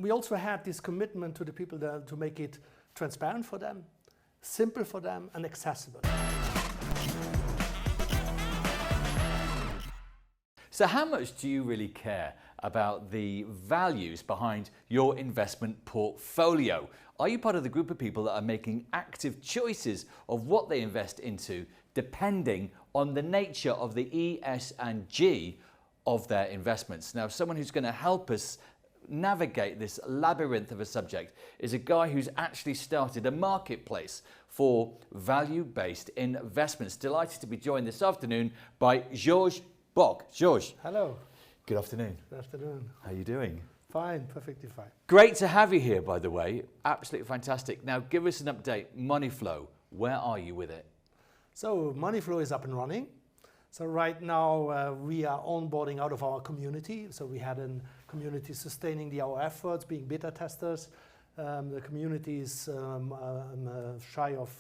we also had this commitment to the people to make it transparent for them, simple for them, and accessible. So how much do you really care about the values behind your investment portfolio? Are you part of the group of people that are making active choices of what they invest into depending on the nature of the E, S and G of their investments? Now, someone who's going to help us navigate this labyrinth of a subject is a guy who's actually started a marketplace for value-based investments. Delighted to be joined this afternoon by Georges Bock. Georges. Hello. Good afternoon. Good afternoon. How are you doing? Fine, perfectly fine. Great to have you here, by the way. Absolutely fantastic. Now, give us an update. Moniflo, where are you with it? So Moniflo is up and running. So right now we are onboarding out of our community. So we had a community sustaining our efforts, being beta testers. The community is shy of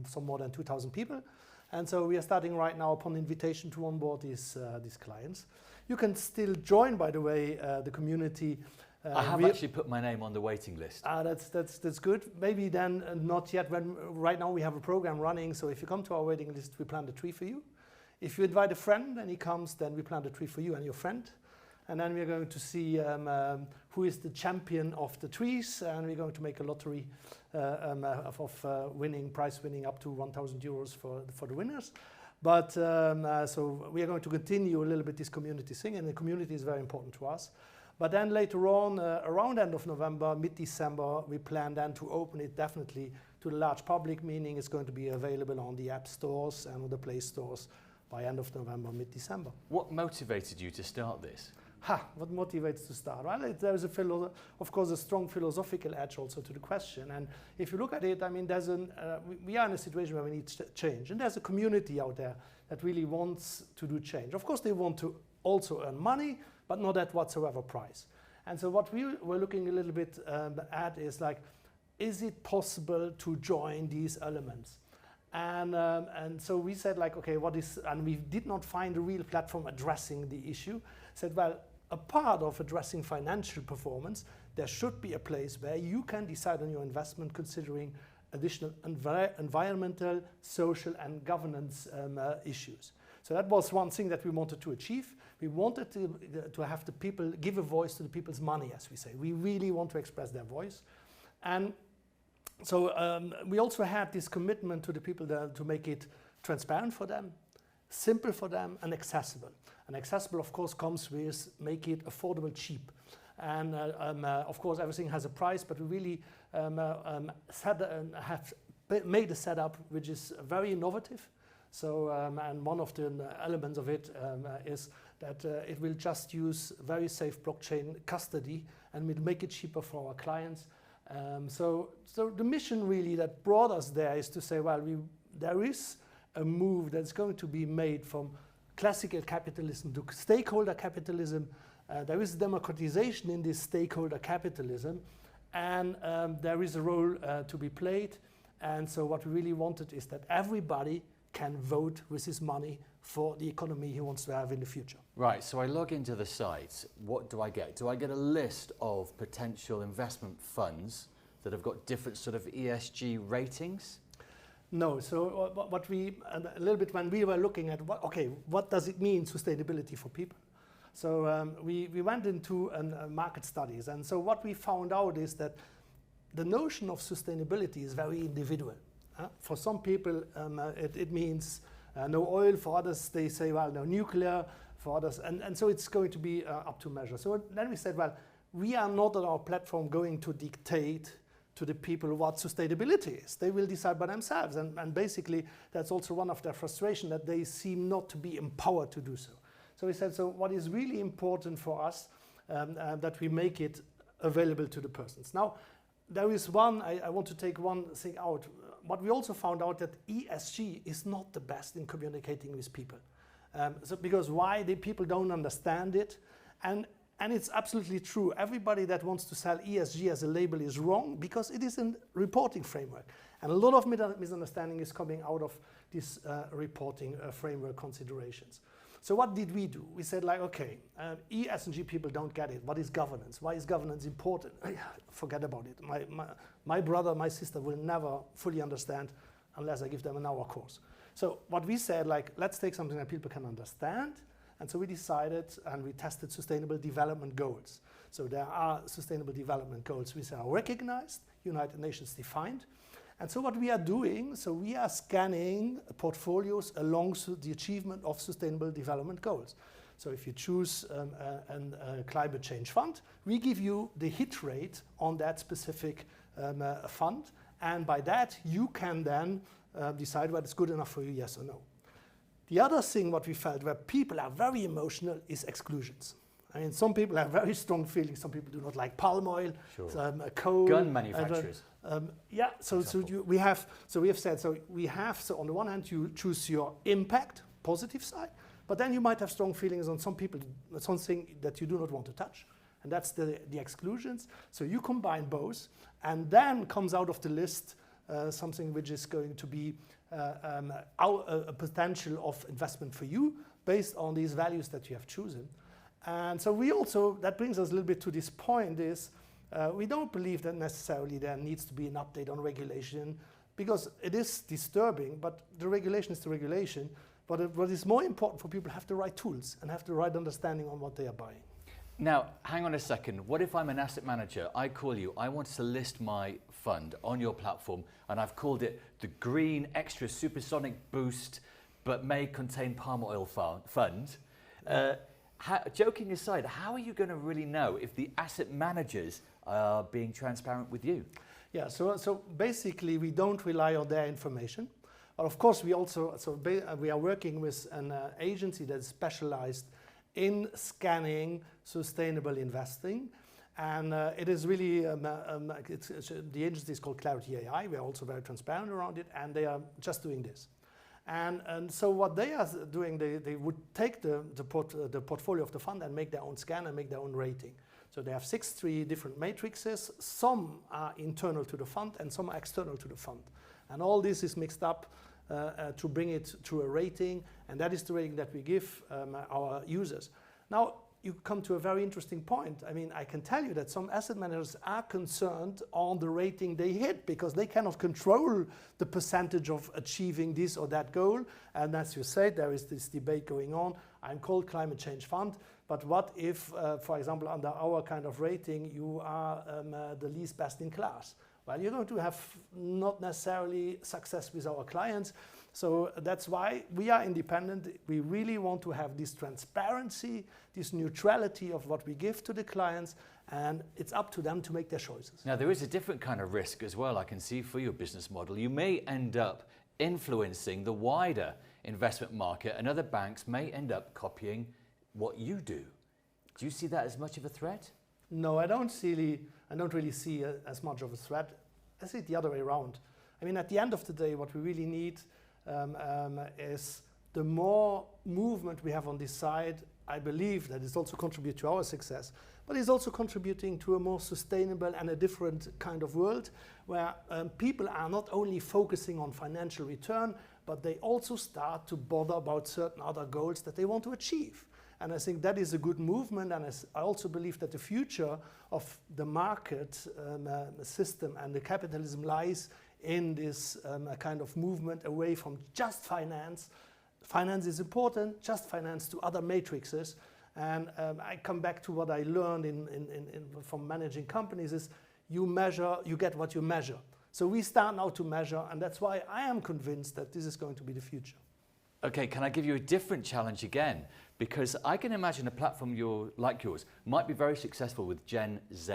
some more than 2,000 people. And so we are starting right now upon invitation to onboard these clients. You can still join, by the way, the community. I have actually put my name on the waiting list. That's good. Maybe then not yet. Right now we have a program running. So if you come to our waiting list, we plant a tree for you. If you invite a friend and he comes, then we plant a tree for you and your friend. And then we're going to see who is the champion of the trees, and we're going to make a lottery of prize winning up to 1,000 euros for the winners. But so we are going to continue a little bit this community thing, and the community is very important to us. But then later on, around end of November, mid-December, we plan then to open it definitely to the large public, meaning it's going to be available on the app stores and on the Play stores by end of November, mid-December. What motivated you to start this? What motivates to start? Well, there is of course, a strong philosophical edge also to the question. And if you look at it, I mean, we are in a situation where we need change. And there's a community out there that really wants to do change. Of course, they want to also earn money, but not at whatsoever price. And so what we were looking a little bit at is like, is it possible to join these elements? And so we said like, okay, and we did not find a real platform addressing the issue. Said, well, a part of addressing financial performance, there should be a place where you can decide on your investment considering additional environmental, social and governance issues. So that was one thing that we wanted to achieve. We wanted to have the people give a voice to the people's money, as we say. We really want to express their voice. And so we also had this commitment to the people to make it transparent for them, simple for them, and accessible. And accessible, of course, comes with make it affordable, cheap. And of course, everything has a price, but we really have made a setup which is very innovative. So, and one of the elements of it is that it will just use very safe blockchain custody and will make it cheaper for our clients. So the mission really that brought us there is to say, well, there is a move that's going to be made from classical capitalism to stakeholder capitalism. There is democratization in this stakeholder capitalism, and there is a role to be played. And so what we really wanted is that everybody can vote with his money for the economy he wants to have in the future. Right, so I log into the site. What do I get? Do I get a list of potential investment funds that have got different sort of ESG ratings? No, so what a little bit when we were looking at, what does it mean, sustainability for people? So we went into market studies, and so what we found out is that the notion of sustainability is very individual. For some people, it means no oil. For others, they say, well, no nuclear. For others, and so it's going to be up to measure. So then we said, well, we are not on our platform going to dictate to the people what sustainability is. They will decide by themselves. And basically, that's also one of their frustration, that they seem not to be empowered to do so. So we said, so what is really important for us, that we make it available to the persons. Now, there is one, I want to take one thing out. But we also found out that ESG is not the best in communicating with people. Because why? People don't understand it. And it's absolutely true. Everybody that wants to sell ESG as a label is wrong, because it is a reporting framework. And a lot of misunderstanding is coming out of these reporting framework considerations. So what did we do? We said like, okay, ESG people don't get it. What is governance? Why is governance important? Forget about it. My brother, my sister will never fully understand unless I give them an hour course. So what we said, like, let's take something that people can understand. And so we decided and we tested sustainable development goals. So there are sustainable development goals which are recognized, United Nations defined. And so what we are doing, so we are scanning portfolios along the achievement of sustainable development goals. So if you choose a climate change fund, we give you the hit rate on that specific fund. And by that, you can then decide whether it's good enough for you, yes or no. The other thing what we felt where people are very emotional is exclusions. I mean, some people have very strong feelings. Some people do not like palm oil, sure. Coal. Gun manufacturers. Yeah, so we have said, on the one hand, you choose your impact, positive side, but then you might have strong feelings on some people, something that you do not want to touch. And that's the exclusions. So you combine both, and then comes out of the list something which is going to be a potential of investment for you based on these values that you have chosen. And so we also, that brings us a little bit to this point is, we don't believe that necessarily there needs to be an update on regulation because it is disturbing, but the regulation is the regulation. But what is more important for people have the right tools and have the right understanding on what they are buying. Now, hang on a second. What if I'm an asset manager? I call you. I want to list my fund on your platform, and I've called it the Green Extra Supersonic Boost, but may contain palm oil fund. Joking aside, how are you going to really know if the asset managers are being transparent with you? Yeah, so basically we don't rely on their information. But of course we also, we are working with an agency that is specialized in scanning sustainable investing. And it is really, the agency is called Clarity AI. We are also very transparent around it, and they are just doing this. And so what they are doing, they would take the portfolio of the fund and make their own scan and make their own rating. So they have 3 different matrices. Some are internal to the fund and some are external to the fund. And all this is mixed up to bring it to a rating, and that is the rating that we give our users. Now, you come to a very interesting point. I mean, I can tell you that some asset managers are concerned on the rating they hit because they cannot control the percentage of achieving this or that goal. And as you said, there is this debate going on. I'm called Climate Change Fund, but what if, for example, under our kind of rating, you are the least best in class? Well, you're going to have not necessarily success with our clients. So that's why we are independent. We really want to have this transparency, this neutrality of what we give to the clients, and it's up to them to make their choices. Now, there is a different kind of risk as well, I can see, for your business model. You may end up influencing the wider investment market, and other banks may end up copying what you do. Do you see that as much of a threat? No, I don't really see as much of a threat. I see it the other way around. I mean, at the end of the day, what we really need is the more movement we have on this side, I believe that it's also contribute to our success, but it's also contributing to a more sustainable and a different kind of world where people are not only focusing on financial return, but they also start to bother about certain other goals that they want to achieve. And I think that is a good movement, and I also believe that the future of the market system and the capitalism lies in this kind of movement away from just finance. Finance is important, just finance to other matrices. And I come back to what I learned from managing companies is you measure, you get what you measure. So we start now to measure, and that's why I am convinced that this is going to be the future. Okay, can I give you a different challenge again? Because I can imagine a platform like yours might be very successful with Gen Z,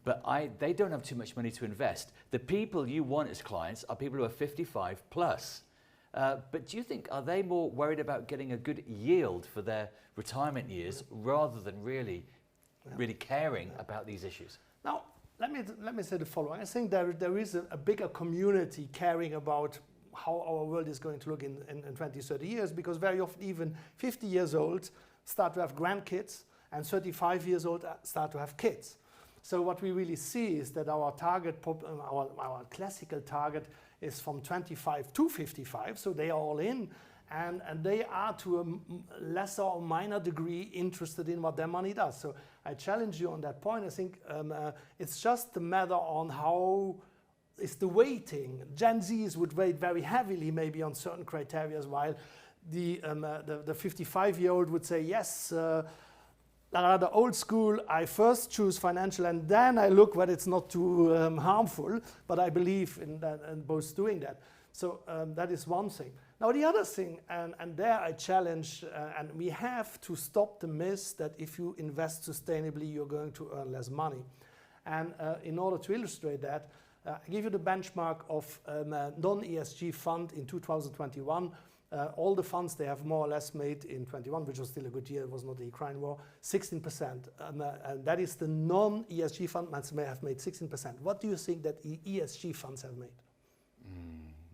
but they don't have too much money to invest. The people you want as clients are people who are 55 plus. But do you think, are they more worried about getting a good yield for their retirement years rather than really caring about these issues? Now, let me say the following. I think there is a bigger community caring about how our world is going to look in 20, 30 years, because very often even 50 years old start to have grandkids and 35 years old start to have kids. So what we really see is that our target, our classical target is from 25 to 55, so they are all in. and they are to a lesser or minor degree interested in what their money does. So I challenge you on that point. I think it's just a matter on how is the weighting. Gen Zs would weight very heavily maybe on certain criteria, while the 55-year-old would say, yes, rather old school, I first choose financial and then I look whether it's not too harmful, but I believe in that and both doing that. So that is one thing. Now the other thing, and there I challenge, and we have to stop the myth that if you invest sustainably, you're going to earn less money. And in order to illustrate that, I give you the benchmark of a non-ESG fund in 2021. All the funds they have more or less made in 21, which was still a good year, it was not the Ukraine war, 16%. And that is the non-ESG fund may have made 16%. What do you think that ESG funds have made?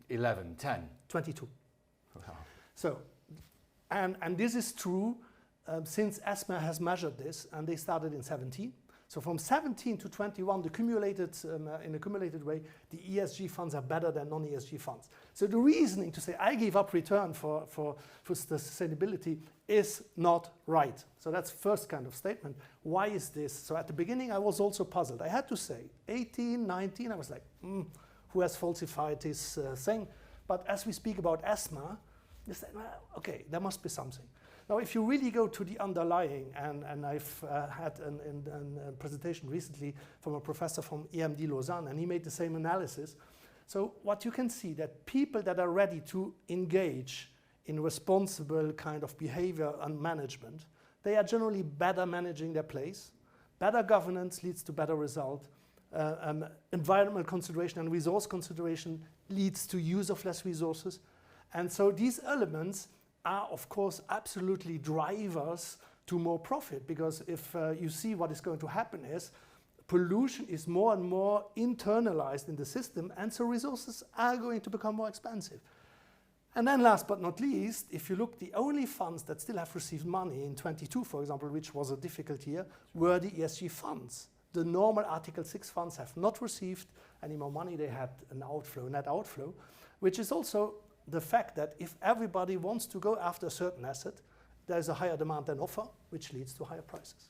11, 10. 22. Wow. So, and this is true since ESMA has measured this, and they started in 17. So from 17 to 21, the cumulated, in a cumulated way, the ESG funds are better than non-ESG funds. So the reasoning to say I gave up return for the sustainability is not right. So that's first kind of statement. Why is this? So at the beginning, I was also puzzled. I had to say, 18, 19, I was like, who has falsified this thing? But as we speak about ESMA, they said, well, okay, there must be something. Now, if you really go to the underlying, and I've had a presentation recently from a professor from EMD Lausanne, and he made the same analysis. So what you can see that people that are ready to engage in responsible kind of behavior and management, they are generally better managing their place. Better governance leads to better result. Environmental consideration and resource consideration leads to use of less resources. And so these elements are, of course, absolutely drivers to more profit, because if you see what is going to happen is pollution is more and more internalized in the system, and so resources are going to become more expensive. And then last but not least, if you look, the only funds that still have received money in 22, for example, which was a difficult year, were the ESG funds. The normal Article 6 funds have not received any more money. They had an outflow, net outflow, which is also the fact that if everybody wants to go after a certain asset, there's a higher demand than offer, which leads to higher prices.